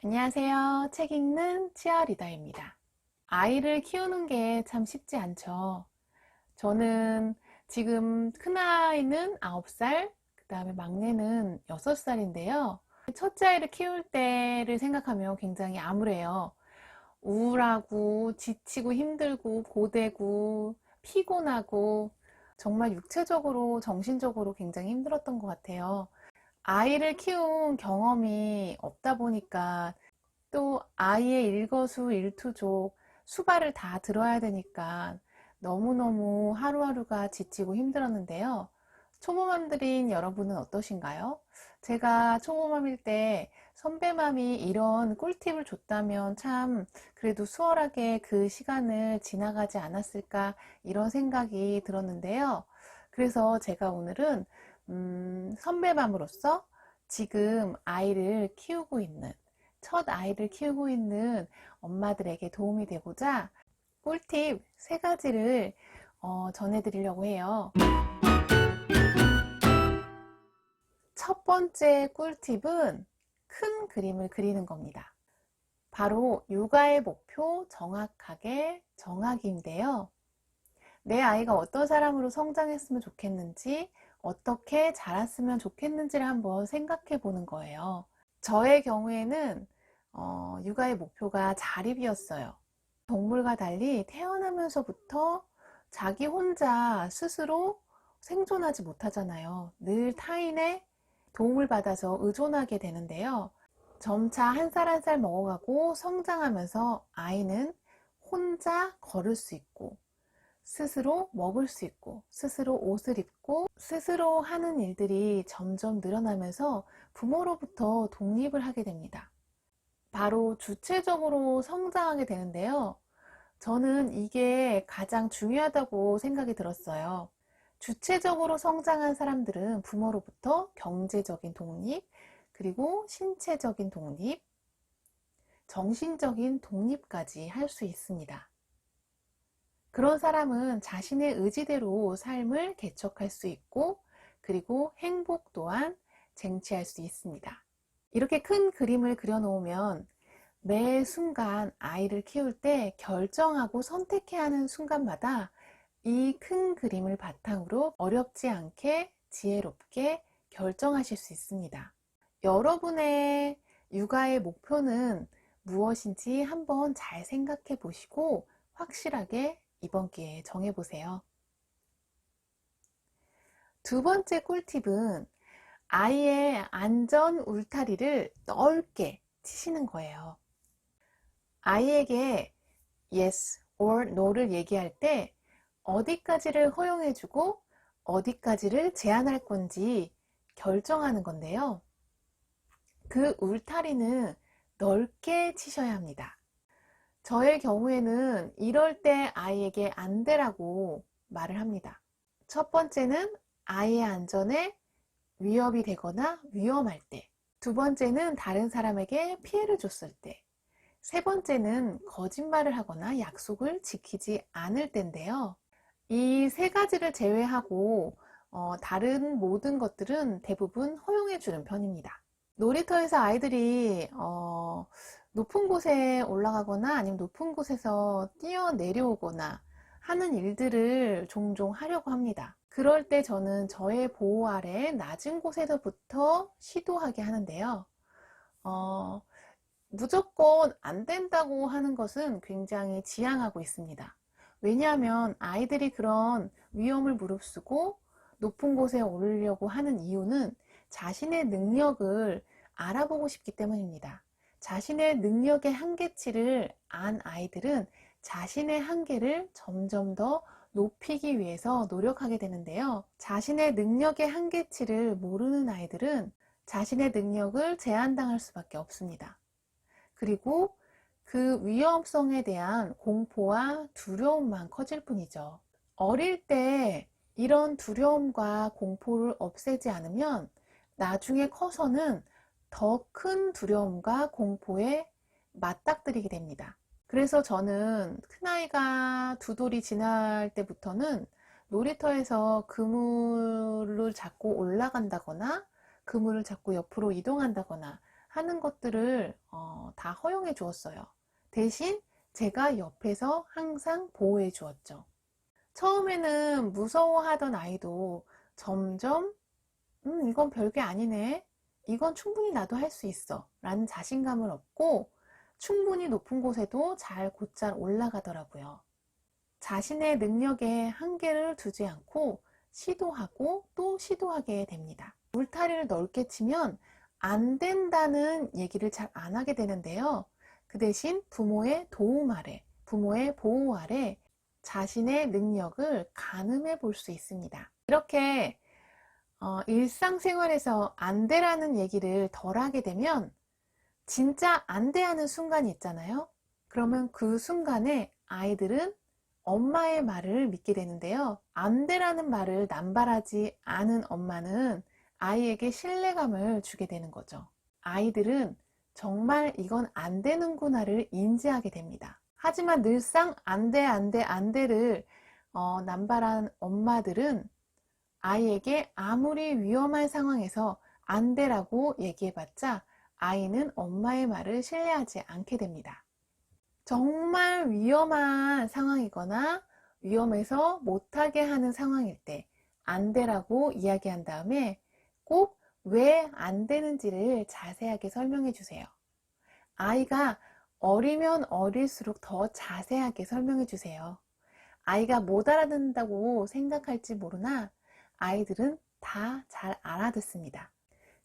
안녕하세요. 책 읽는 치어리더입니다. 아이를 키우는 게 참 쉽지 않죠. 저는 지금 큰아이는 9살, 그 다음에 막내는 6살인데요. 첫째 아이를 키울 때를 생각하면 굉장히 암울해요. 우울하고 지치고 힘들고 고되고 피곤하고 정말 육체적으로 정신적으로 굉장히 힘들었던 것 같아요. 아이를 키운 경험이 없다 보니까 또 아이의 일거수일투족 수발을 다 들어야 되니까 너무너무 하루하루가 지치고 힘들었는데요. 초보맘들인 여러분은 어떠신가요? 제가 초보맘일 때 선배맘이 이런 꿀팁을 줬다면 참 그래도 수월하게 그 시간을 지나가지 않았을까 이런 생각이 들었는데요. 그래서 제가 오늘은 선배맘으로서 지금 아이를 키우고 있는 첫 아이를 키우고 있는 엄마들에게 도움이 되고자 꿀팁 3가지를 전해드리려고 해요. 첫 번째 꿀팁은 큰 그림을 그리는 겁니다. 바로 육아의 목표 정확하게 정하기인데요. 내 아이가 어떤 사람으로 성장했으면 좋겠는지, 어떻게 자랐으면 좋겠는지를 한번 생각해 보는 거예요. 저의 경우에는 육아의 목표가 자립이었어요. 동물과 달리 태어나면서부터 자기 혼자 스스로 생존하지 못하잖아요. 늘 타인의 도움을 받아서 의존하게 되는데요. 점차 한 살 한 살 먹어가고 성장하면서 아이는 혼자 걸을 수 있고 스스로 먹을 수 있고 스스로 옷을 입고 스스로 하는 일들이 점점 늘어나면서 부모로부터 독립을 하게 됩니다. 바로 주체적으로 성장하게 되는데요. 저는 이게 가장 중요하다고 생각이 들었어요. 주체적으로 성장한 사람들은 부모로부터 경제적인 독립, 그리고 신체적인 독립, 정신적인 독립까지 할 수 있습니다. 그런 사람은 자신의 의지대로 삶을 개척할 수 있고, 그리고 행복 또한 쟁취할 수 있습니다. 이렇게 큰 그림을 그려놓으면 매 순간 아이를 키울 때 결정하고 선택해야 하는 순간마다 이 큰 그림을 바탕으로 어렵지 않게 지혜롭게 결정하실 수 있습니다. 여러분의 육아의 목표는 무엇인지 한번 잘 생각해 보시고 확실하게 이번 기회에 정해 보세요. 두 번째 꿀팁은 아이의 안전 울타리를 넓게 치시는 거예요. 아이에게 yes or no를 얘기할 때 어디까지를 허용해주고 어디까지를 제한할 건지 결정하는 건데요. 그 울타리는 넓게 치셔야 합니다. 저의 경우에는 이럴 때 아이에게 안 되라고 말을 합니다. 첫 번째는 아이의 안전에 위협이 되거나 위험할 때, 두 번째는 다른 사람에게 피해를 줬을 때, 세 번째는 거짓말을 하거나 약속을 지키지 않을 때인데요. 이 3가지를 제외하고 다른 모든 것들은 대부분 허용해 주는 편입니다. 놀이터에서 아이들이 높은 곳에 올라가거나 아니면 높은 곳에서 뛰어 내려오거나 하는 일들을 종종 하려고 합니다. 그럴 때 저는 저의 보호 아래 낮은 곳에서부터 시도하게 하는데요. 무조건 안 된다고 하는 것은 굉장히 지양하고 있습니다. 왜냐하면 아이들이 그런 위험을 무릅쓰고 높은 곳에 오르려고 하는 이유는 자신의 능력을 알아보고 싶기 때문입니다. 자신의 능력의 한계치를 안 아이들은 자신의 한계를 점점 더 높이기 위해서 노력하게 되는데요. 자신의 능력의 한계치를 모르는 아이들은 자신의 능력을 제한당할 수밖에 없습니다. 그리고 그 위험성에 대한 공포와 두려움만 커질 뿐이죠. 어릴 때 이런 두려움과 공포를 없애지 않으면 나중에 커서는 더 큰 두려움과 공포에 맞닥뜨리게 됩니다. 그래서 저는 큰아이가 2돌이 지날 때부터는 놀이터에서 그물을 잡고 올라간다거나 그물을 잡고 옆으로 이동한다거나 하는 것들을 다 허용해 주었어요. 대신 제가 옆에서 항상 보호해 주었죠. 처음에는 무서워하던 아이도 점점 이건 별게 아니네. 이건 충분히 나도 할 수 있어. 라는 자신감을 얻고 충분히 높은 곳에도 잘 곧잘 올라가더라고요. 자신의 능력에 한계를 두지 않고 시도하고 또 시도하게 됩니다. 울타리를 넓게 치면 안 된다는 얘기를 잘 안 하게 되는데요. 그 대신 부모의 도움 아래, 부모의 보호 아래 자신의 능력을 가늠해 볼 수 있습니다. 이렇게 일상생활에서 안 돼라는 얘기를 덜 하게 되면 진짜 안 돼 하는 순간이 있잖아요. 그러면 그 순간에 아이들은 엄마의 말을 믿게 되는데요. 안 돼라는 말을 남발하지 않은 엄마는 아이에게 신뢰감을 주게 되는 거죠. 아이들은 정말 이건 안 되는구나를 인지하게 됩니다. 하지만 늘상 안 돼, 안 돼, 안 돼를 남발한 엄마들은 아이에게 아무리 위험한 상황에서 안 돼라고 얘기해봤자 아이는 엄마의 말을 신뢰하지 않게 됩니다. 정말 위험한 상황이거나 위험해서 못하게 하는 상황일 때 안 돼라고 이야기한 다음에 꼭 왜 안 되는지를 자세하게 설명해 주세요. 아이가 어리면 어릴수록 더 자세하게 설명해 주세요. 아이가 못 알아듣는다고 생각할지 모르나 아이들은 다 잘 알아듣습니다.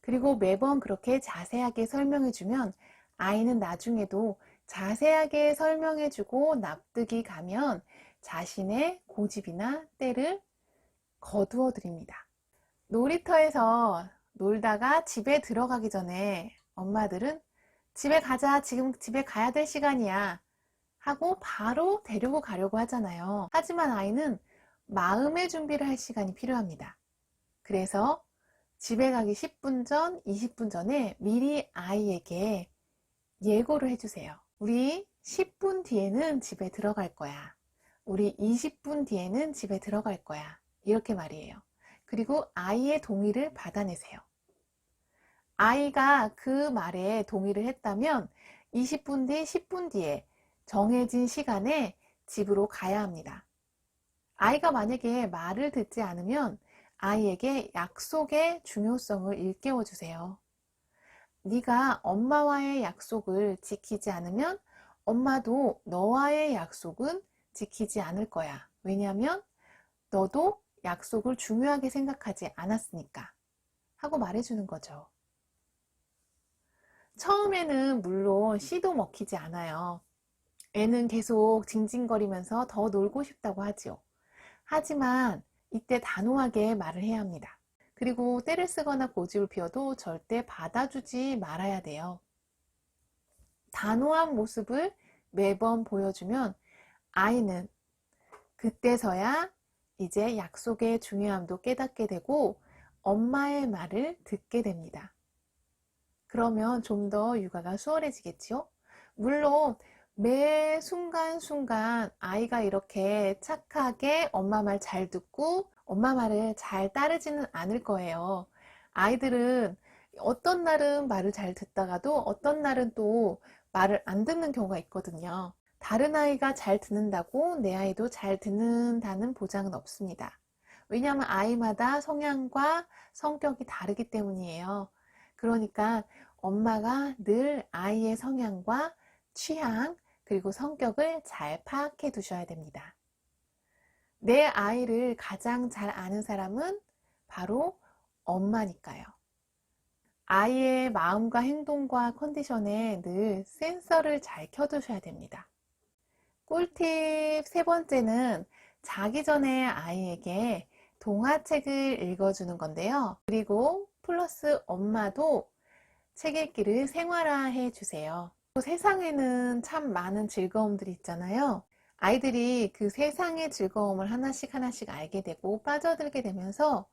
그리고 매번 그렇게 자세하게 설명해 주면 아이는 나중에도 자세하게 설명해 주고 납득이 가면 자신의 고집이나 때를 거두어 드립니다. 놀이터에서 놀다가 집에 들어가기 전에 엄마들은 집에 가자, 지금 집에 가야 될 시간이야 하고 바로 데리고 가려고 하잖아요. 하지만 아이는 마음의 준비를 할 시간이 필요합니다. 그래서 집에 가기 10분 전, 20분 전에 미리 아이에게 예고를 해주세요. 우리 10분 뒤에는 집에 들어갈 거야. 우리 20분 뒤에는 집에 들어갈 거야. 이렇게 말이에요. 그리고 아이의 동의를 받아내세요. 아이가 그 말에 동의를 했다면 20분 뒤, 10분 뒤에 정해진 시간에 집으로 가야 합니다. 아이가 만약에 말을 듣지 않으면 아이에게 약속의 중요성을 일깨워 주세요. 네가 엄마와의 약속을 지키지 않으면 엄마도 너와의 약속은 지키지 않을 거야. 왜냐하면 너도 약속을 중요하게 생각하지 않았으니까 하고 말해주는 거죠. 처음에는 물론 씨도 먹히지 않아요. 애는 계속 징징거리면서 더 놀고 싶다고 하지요. 하지만 이때 단호하게 말을 해야 합니다. 그리고 때를 쓰거나 고집을 피워도 절대 받아주지 말아야 돼요. 단호한 모습을 매번 보여주면 아이는 그때서야 이제 약속의 중요함도 깨닫게 되고 엄마의 말을 듣게 됩니다. 그러면 좀 더 육아가 수월해지겠지요? 물론 매 순간순간 아이가 이렇게 착하게 엄마 말 잘 듣고 엄마 말을 잘 따르지는 않을 거예요. 아이들은 어떤 날은 말을 잘 듣다가도 어떤 날은 또 말을 안 듣는 경우가 있거든요. 다른 아이가 잘 듣는다고 내 아이도 잘 듣는다는 보장은 없습니다. 왜냐하면 아이마다 성향과 성격이 다르기 때문이에요. 그러니까 엄마가 늘 아이의 성향과 취향 그리고 성격을 잘 파악해 두셔야 됩니다. 내 아이를 가장 잘 아는 사람은 바로 엄마니까요. 아이의 마음과 행동과 컨디션에 늘 센서를 잘 켜두셔야 됩니다. 꿀팁 세 번째는 자기 전에 아이에게 동화책을 읽어주는 건데요. 그리고 플러스 엄마도 책 읽기를 생활화해 주세요. 세상에는 참 많은 즐거움들이 있잖아요. 아이들이 그 세상의 즐거움을 하나씩 하나씩 알게 되고 빠져들게 되면서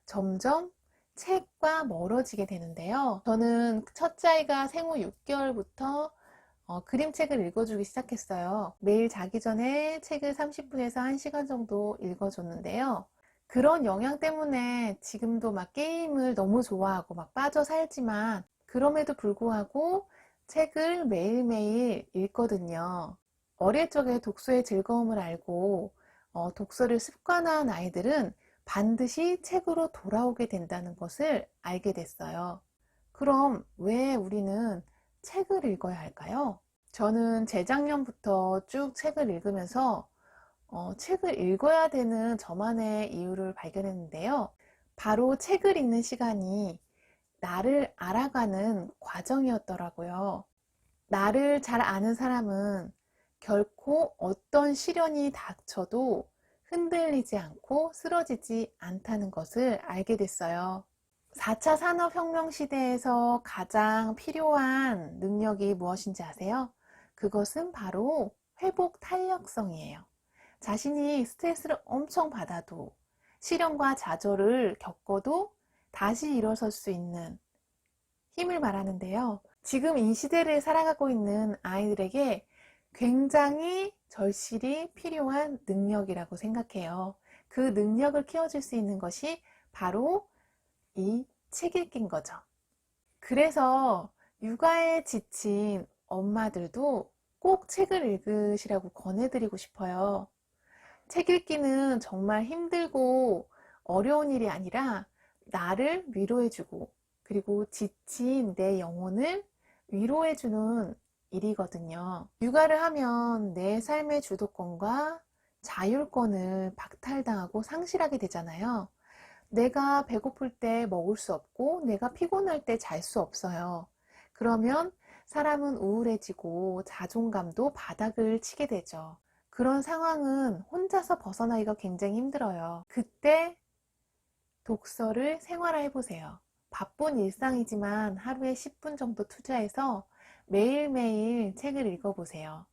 점점 책과 멀어지게 되는데요. 저는 첫째 아이가 생후 6개월부터 그림책을 읽어주기 시작했어요. 매일 자기 전에 책을 30분에서 1시간 정도 읽어줬는데요. 그런 영향 때문에 지금도 막 게임을 너무 좋아하고 막 빠져 살지만 그럼에도 불구하고 책을 매일매일 읽거든요. 어릴 적에 독서의 즐거움을 알고 독서를 습관화한 아이들은 반드시 책으로 돌아오게 된다는 것을 알게 됐어요. 그럼 왜 우리는 책을 읽어야 할까요? 저는 재작년부터 쭉 책을 읽으면서 책을 읽어야 되는 저만의 이유를 발견했는데요. 바로 책을 읽는 시간이 나를 알아가는 과정이었더라고요. 나를 잘 아는 사람은 결코 어떤 시련이 닥쳐도 흔들리지 않고 쓰러지지 않다는 것을 알게 됐어요. 4차 산업혁명 시대에서 가장 필요한 능력이 무엇인지 아세요? 그것은 바로 회복 탄력성이에요. 자신이 스트레스를 엄청 받아도 시련과 좌절을 겪어도 다시 일어설 수 있는 힘을 말하는데요. 지금 이 시대를 살아가고 있는 아이들에게 굉장히 절실히 필요한 능력이라고 생각해요. 그 능력을 키워줄 수 있는 것이 바로 이 책 읽기인 거죠. 그래서 육아에 지친 엄마들도 꼭 책을 읽으시라고 권해드리고 싶어요. 책 읽기는 정말 힘들고 어려운 일이 아니라 나를 위로해주고 그리고 지친 내 영혼을 위로해주는 일이거든요. 육아를 하면 내 삶의 주도권과 자율권을 박탈당하고 상실하게 되잖아요. 내가 배고플 때 먹을 수 없고 내가 피곤할 때 잘 수 없어요. 그러면 사람은 우울해지고 자존감도 바닥을 치게 되죠. 그런 상황은 혼자서 벗어나기가 굉장히 힘들어요. 그때 독서를 생활화해 보세요. 바쁜 일상이지만 하루에 10분 정도 투자해서 매일매일 책을 읽어보세요.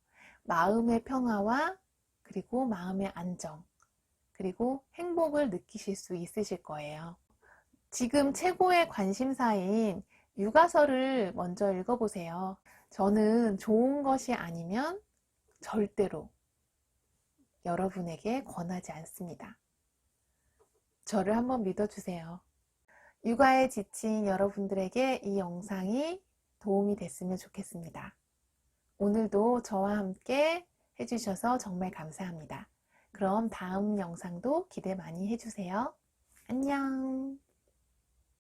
마음의 평화와 그리고 마음의 안정, 그리고 행복을 느끼실 수 있으실 거예요. 지금 최고의 관심사인 육아서를 먼저 읽어보세요. 저는 좋은 것이 아니면 절대로 여러분에게 권하지 않습니다. 저를 한번 믿어주세요. 육아에 지친 여러분들에게 이 영상이 도움이 됐으면 좋겠습니다. 오늘도 저와 함께 해주셔서 정말 감사합니다. 그럼 다음 영상도 기대 많이 해주세요. 안녕.